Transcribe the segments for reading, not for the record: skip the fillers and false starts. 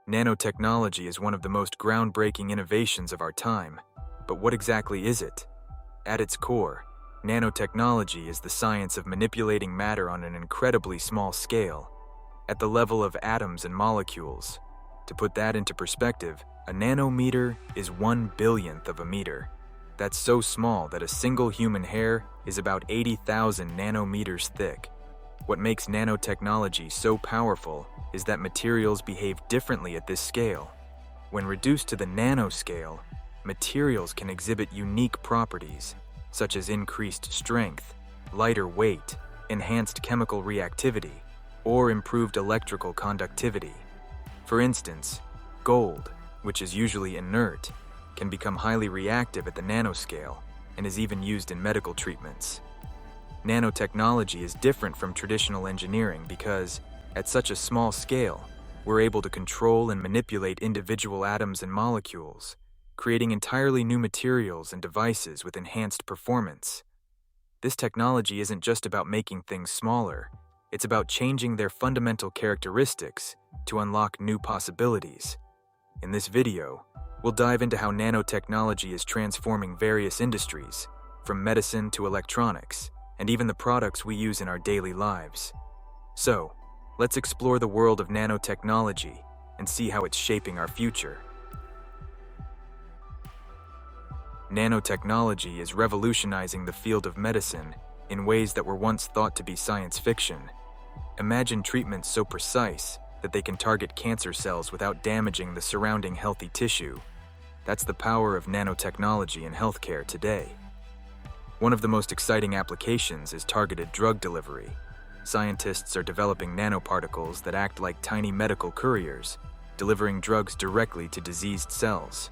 Nanotechnology is one of the most groundbreaking innovations of our time. But what exactly is it? At its core, nanotechnology is the science of manipulating matter on an incredibly small scale, at the level of atoms and molecules. To put that into perspective, a nanometer is 1/1000th of a meter. That's so small that a single human hair is about 80,000 nanometers thick. What makes nanotechnology so powerful is that materials behave differently at this scale. When reduced to the nanoscale, materials can exhibit unique properties, such as increased strength, lighter weight, enhanced chemical reactivity, or improved electrical conductivity. For instance, gold, which is usually inert, can become highly reactive at the nanoscale and is even used in medical treatments. Nanotechnology is different from traditional engineering because, at such a small scale, we're able to control and manipulate individual atoms and molecules, creating entirely new materials and devices with enhanced performance. This technology isn't just about making things smaller, it's about changing their fundamental characteristics to unlock new possibilities. In this video, we'll dive into how nanotechnology is transforming various industries, from medicine to electronics, and even the products we use in our daily lives. So, let's explore the world of nanotechnology and see how it's shaping our future. Nanotechnology is revolutionizing the field of medicine in ways that were once thought to be science fiction. Imagine treatments so precise that they can target cancer cells without damaging the surrounding healthy tissue. That's the power of nanotechnology in healthcare today. One of the most exciting applications is targeted drug delivery. Scientists are developing nanoparticles that act like tiny medical couriers, delivering drugs directly to diseased cells.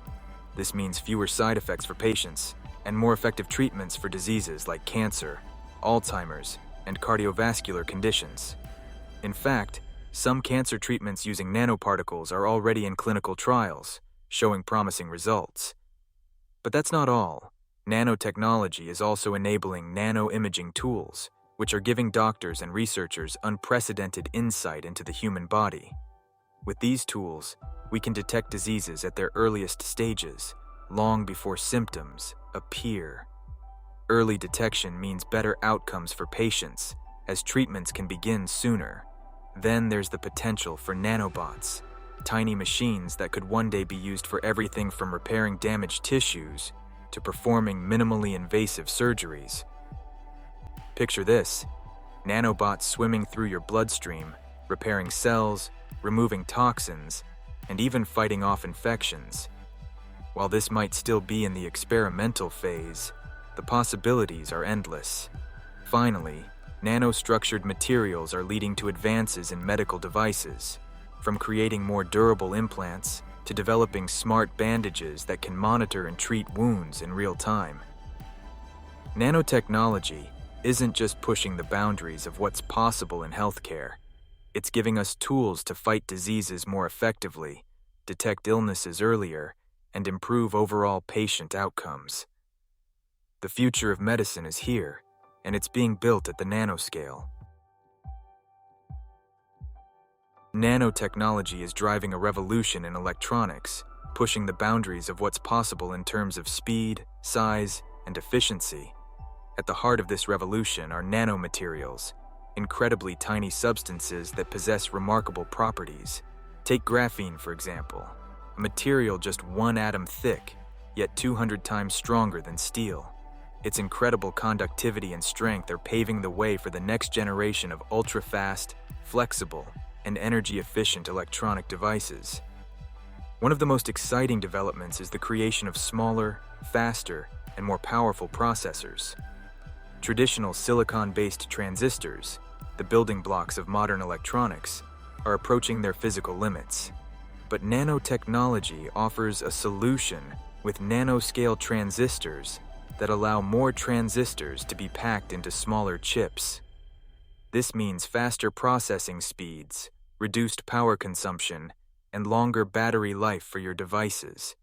This means fewer side effects for patients and more effective treatments for diseases like cancer, Alzheimer's, and cardiovascular conditions. In fact, some cancer treatments using nanoparticles are already in clinical trials, showing promising results. But that's not all. Nanotechnology is also enabling nanoimaging tools, which are giving doctors and researchers unprecedented insight into the human body. With these tools, we can detect diseases at their earliest stages, long before symptoms appear. Early detection means better outcomes for patients, as treatments can begin sooner. Then there's the potential for nanobots, tiny machines that could one day be used for everything from repairing damaged tissues to performing minimally invasive surgeries. Picture this: nanobots swimming through your bloodstream, repairing cells, removing toxins, and even fighting off infections. While this might still be in the experimental phase, the possibilities are endless. Finally, nanostructured materials are leading to advances in medical devices, from creating more durable implants to developing smart bandages that can monitor and treat wounds in real time. Nanotechnology isn't just pushing the boundaries of what's possible in healthcare. It's giving us tools to fight diseases more effectively, detect illnesses earlier, and improve overall patient outcomes. The future of medicine is here, and it's being built at the nanoscale. Nanotechnology is driving a revolution in electronics, pushing the boundaries of what's possible in terms of speed, size, and efficiency. At the heart of this revolution are nanomaterials, incredibly tiny substances that possess remarkable properties. Take graphene, for example, a material just 1 atom thick, yet 200 times stronger than steel. Its incredible conductivity and strength are paving the way for the next generation of ultra-fast, flexible, and energy-efficient electronic devices. One of the most exciting developments is the creation of smaller, faster, and more powerful processors. Traditional silicon-based transistors, the building blocks of modern electronics, are approaching their physical limits. But nanotechnology offers a solution with nanoscale transistors that allow more transistors to be packed into smaller chips. This means faster processing speeds, reduced power consumption, and longer battery life for your devices.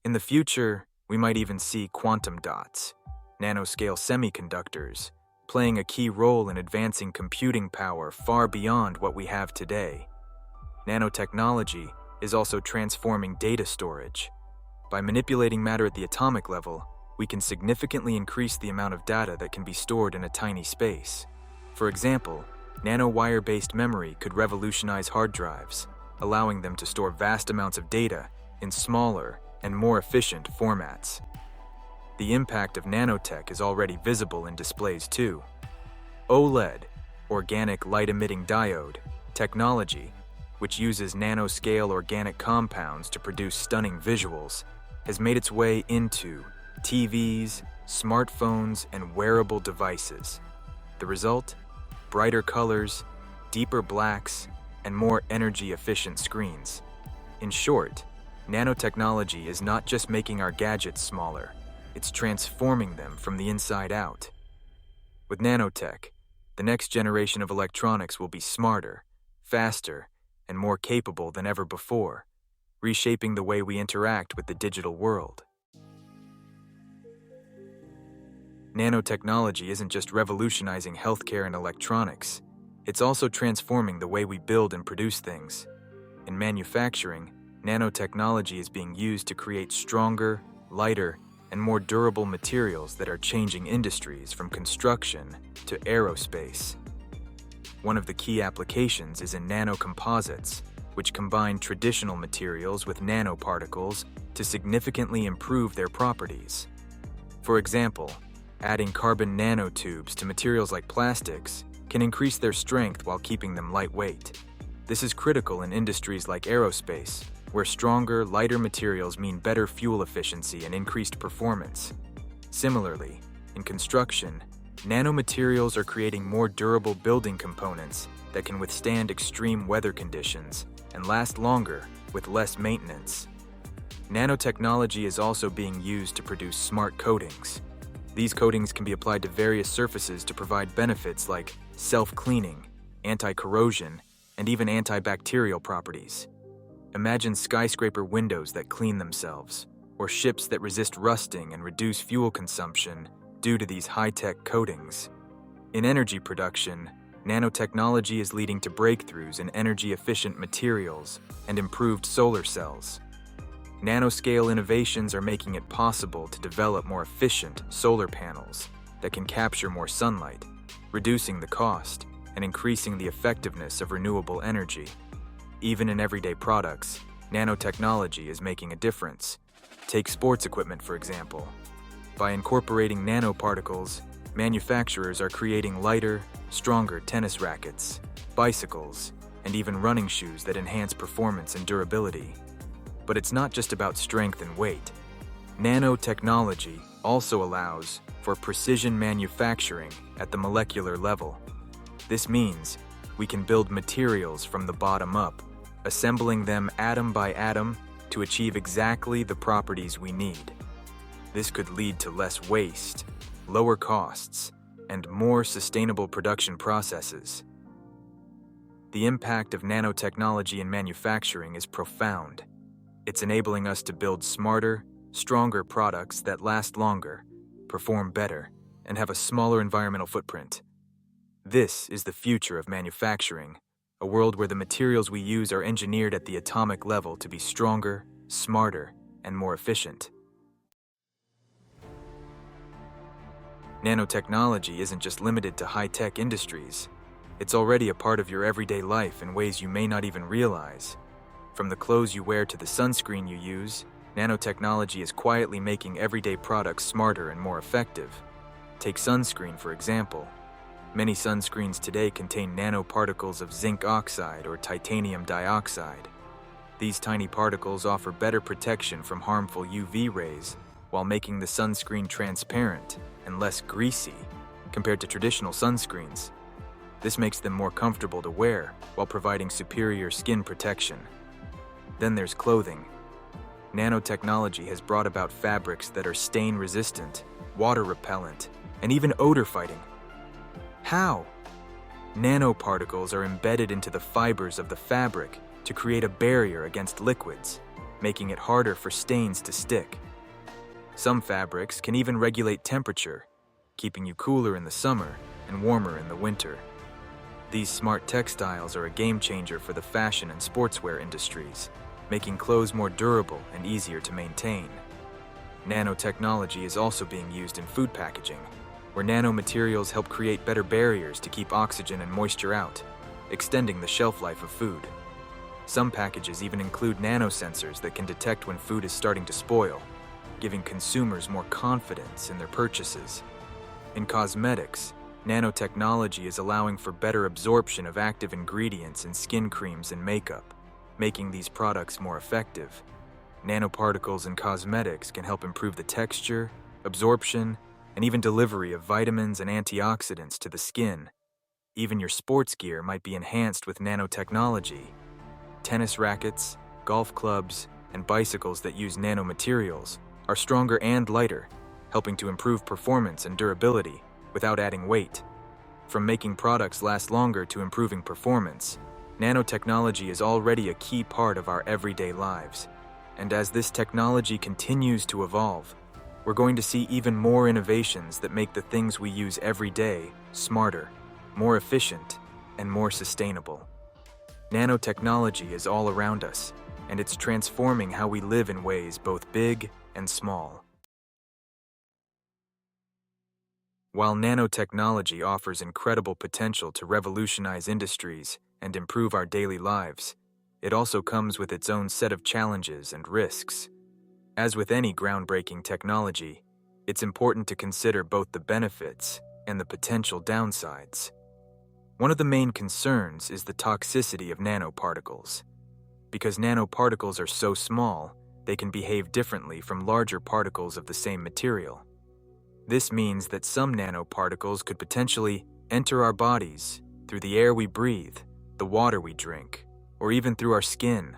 In the future, we might even see quantum dots, nanoscale semiconductors, playing a key role in advancing computing power far beyond what we have today. Nanotechnology is also transforming data storage. By manipulating matter at the atomic level, we can significantly increase the amount of data that can be stored in a tiny space. For example, nanowire-based memory could revolutionize hard drives, allowing them to store vast amounts of data in smaller and more efficient formats. The impact of nanotech is already visible in displays too. OLED, organic light-emitting diode, technology, which uses nanoscale organic compounds to produce stunning visuals, has made its way into TVs, smartphones, and wearable devices. The result? Brighter colors, deeper blacks, and more energy-efficient screens. In short, nanotechnology is not just making our gadgets smaller, it's transforming them from the inside out. With nanotech, the next generation of electronics will be smarter, faster, and more capable than ever before, reshaping the way we interact with the digital world. Nanotechnology isn't just revolutionizing healthcare and electronics, it's also transforming the way we build and produce things. In manufacturing, nanotechnology is being used to create stronger, lighter, and more durable materials that are changing industries from construction to aerospace. One of the key applications is in nanocomposites, which combine traditional materials with nanoparticles to significantly improve their properties. For example, adding carbon nanotubes to materials like plastics can increase their strength while keeping them lightweight. This is critical in industries like aerospace, where stronger, lighter materials mean better fuel efficiency and increased performance. Similarly, in construction, nanomaterials are creating more durable building components that can withstand extreme weather conditions and last longer with less maintenance. Nanotechnology is also being used to produce smart coatings. These coatings can be applied to various surfaces to provide benefits like self-cleaning, anti-corrosion, and even antibacterial properties. Imagine skyscraper windows that clean themselves, or ships that resist rusting and reduce fuel consumption due to these high-tech coatings. In energy production, nanotechnology is leading to breakthroughs in energy-efficient materials and improved solar cells. Nanoscale innovations are making it possible to develop more efficient solar panels that can capture more sunlight, reducing the cost and increasing the effectiveness of renewable energy. Even in everyday products, nanotechnology is making a difference. Take sports equipment, for example. By incorporating nanoparticles, manufacturers are creating lighter, stronger tennis rackets, bicycles, and even running shoes that enhance performance and durability. But it's not just about strength and weight. Nanotechnology also allows for precision manufacturing at the molecular level. This means we can build materials from the bottom up, assembling them atom by atom to achieve exactly the properties we need. This could lead to less waste, lower costs, and more sustainable production processes. The impact of nanotechnology in manufacturing is profound. It's enabling us to build smarter, stronger products that last longer, perform better, and have a smaller environmental footprint. This is the future of manufacturing, a world where the materials we use are engineered at the atomic level to be stronger, smarter, and more efficient. Nanotechnology isn't just limited to high-tech industries. It's already a part of your everyday life in ways you may not even realize. From the clothes you wear to the sunscreen you use, nanotechnology is quietly making everyday products smarter and more effective. Take sunscreen, for example. Many sunscreens today contain nanoparticles of zinc oxide or titanium dioxide. These tiny particles offer better protection from harmful UV rays while making the sunscreen transparent and less greasy compared to traditional sunscreens. This makes them more comfortable to wear while providing superior skin protection. Then there's clothing. Nanotechnology has brought about fabrics that are stain-resistant, water-repellent, and even odor-fighting. How? Nanoparticles are embedded into the fibers of the fabric to create a barrier against liquids, making it harder for stains to stick. Some fabrics can even regulate temperature, keeping you cooler in the summer and warmer in the winter. These smart textiles are a game changer for the fashion and sportswear industries. making clothes more durable and easier to maintain. Nanotechnology is also being used in food packaging, where nanomaterials help create better barriers to keep oxygen and moisture out, extending the shelf life of food. Some packages even include nanosensors that can detect when food is starting to spoil, giving consumers more confidence in their purchases. In cosmetics, nanotechnology is allowing for better absorption of active ingredients in skin creams and makeup, making these products more effective. Nanoparticles in cosmetics can help improve the texture, absorption, and even delivery of vitamins and antioxidants to the skin. Even your sports gear might be enhanced with nanotechnology. Tennis rackets, golf clubs, and bicycles that use nanomaterials are stronger and lighter, helping to improve performance and durability without adding weight. From making products last longer to improving performance, nanotechnology is already a key part of our everyday lives. And as this technology continues to evolve, we're going to see even more innovations that make the things we use every day smarter, more efficient, and more sustainable. Nanotechnology is all around us, and it's transforming how we live in ways both big and small. While nanotechnology offers incredible potential to revolutionize industries and improve our daily lives, it also comes with its own set of challenges and risks. As with any groundbreaking technology, it's important to consider both the benefits and the potential downsides. One of the main concerns is the toxicity of nanoparticles. Because nanoparticles are so small, they can behave differently from larger particles of the same material. This means that some nanoparticles could potentially enter our bodies through the air we breathe, the water we drink, or even through our skin.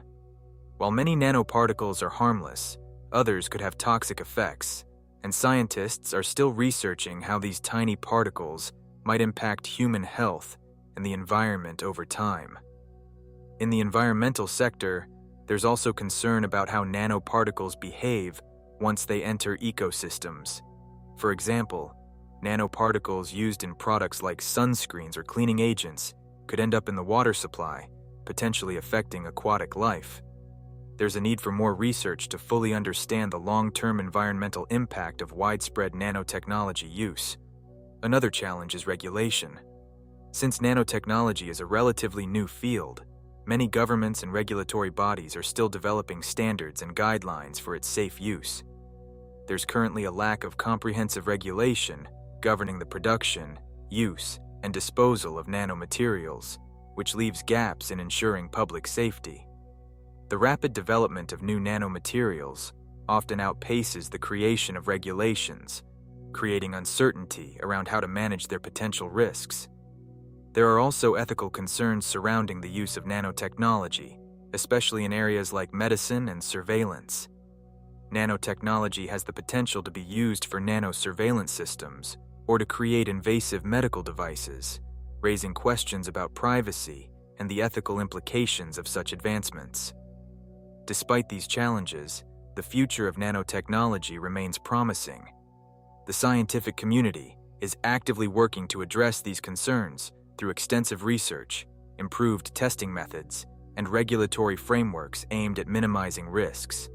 While many nanoparticles are harmless, others could have toxic effects, and scientists are still researching how these tiny particles might impact human health and the environment over time. In the environmental sector, there's also concern about how nanoparticles behave once they enter ecosystems. For example, nanoparticles used in products like sunscreens or cleaning agents could end up in the water supply, potentially affecting aquatic life. There's a need for more research to fully understand the long-term environmental impact of widespread nanotechnology use. Another challenge is regulation. Since nanotechnology is a relatively new field, many governments and regulatory bodies are still developing standards and guidelines for its safe use. There's currently a lack of comprehensive regulation governing the production, use, and disposal of nanomaterials, which leaves gaps in ensuring public safety. The rapid development of new nanomaterials often outpaces the creation of regulations, creating uncertainty around how to manage their potential risks. There are also ethical concerns surrounding the use of nanotechnology, especially in areas like medicine and surveillance. Nanotechnology has the potential to be used for nanosurveillance systems or to create invasive medical devices, raising questions about privacy and the ethical implications of such advancements. Despite these challenges, the future of nanotechnology remains promising. The scientific community is actively working to address these concerns through extensive research, improved testing methods, and regulatory frameworks aimed at minimizing risks.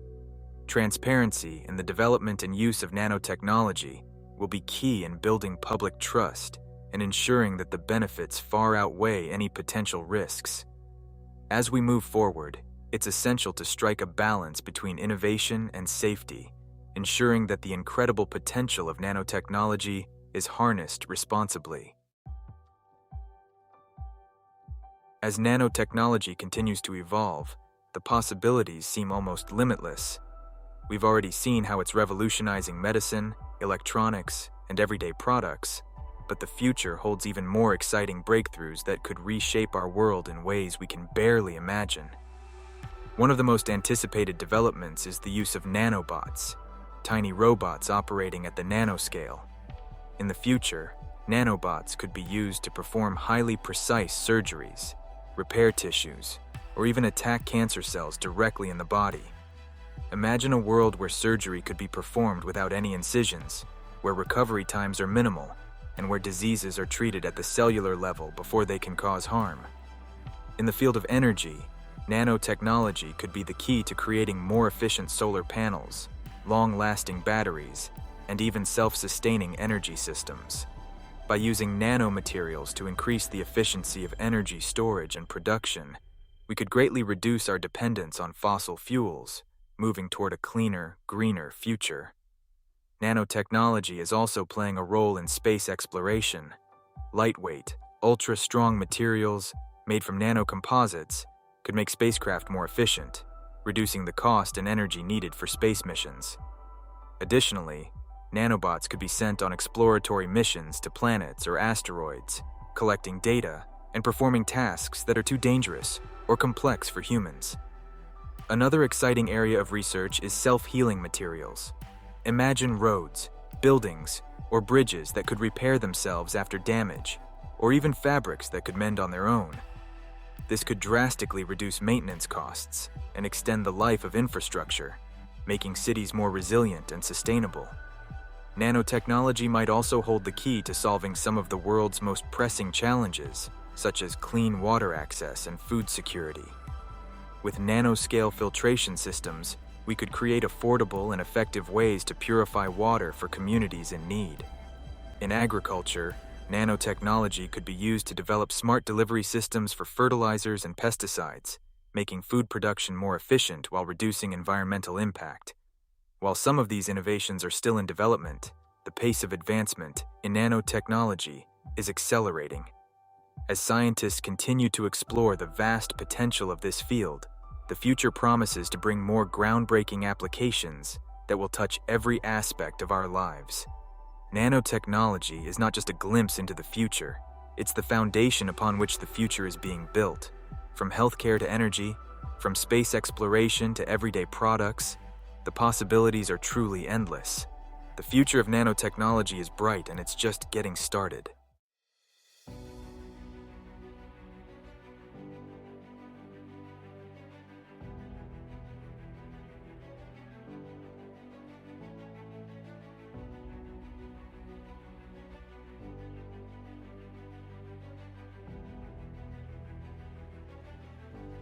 Transparency in the development and use of nanotechnology will be key in building public trust and ensuring that the benefits far outweigh any potential risks. As we move forward, it's essential to strike a balance between innovation and safety, ensuring that the incredible potential of nanotechnology is harnessed responsibly. As nanotechnology continues to evolve, the possibilities seem almost limitless. We've already seen how it's revolutionizing medicine, electronics, and everyday products, but the future holds even more exciting breakthroughs that could reshape our world in ways we can barely imagine. One of the most anticipated developments is the use of nanobots, tiny robots operating at the nanoscale. In the future, nanobots could be used to perform highly precise surgeries, repair tissues, or even attack cancer cells directly in the body. Imagine a world where surgery could be performed without any incisions, where recovery times are minimal, and where diseases are treated at the cellular level before they can cause harm. In the field of energy, Nanotechnology could be the key to creating more efficient solar panels, long-lasting batteries, and even self-sustaining energy systems. By using nanomaterials to increase the efficiency of energy storage and production, we could greatly reduce our dependence on fossil fuels, moving toward a cleaner, greener future. Nanotechnology is also playing a role in space exploration. Lightweight, ultra-strong materials made from nanocomposites could make spacecraft more efficient, reducing the cost and energy needed for space missions. Additionally, nanobots could be sent on exploratory missions to planets or asteroids, collecting data and performing tasks that are too dangerous or complex for humans. Another exciting area of research is self-healing materials. Imagine roads, buildings, or bridges that could repair themselves after damage, or even fabrics that could mend on their own. This could drastically reduce maintenance costs and extend the life of infrastructure, making cities more resilient and sustainable. Nanotechnology might also hold the key to solving some of the world's most pressing challenges, such as clean water access and food security. With nanoscale filtration systems, we could create affordable and effective ways to purify water for communities in need. In agriculture, nanotechnology could be used to develop smart delivery systems for fertilizers and pesticides, making food production more efficient while reducing environmental impact. While some of these innovations are still in development, the pace of advancement in nanotechnology is accelerating. As scientists continue to explore the vast potential of this field, the future promises to bring more groundbreaking applications that will touch every aspect of our lives. Nanotechnology is not just a glimpse into the future, it's the foundation upon which the future is being built. From healthcare to energy, from space exploration to everyday products, the possibilities are truly endless. The future of nanotechnology is bright and it's just getting started.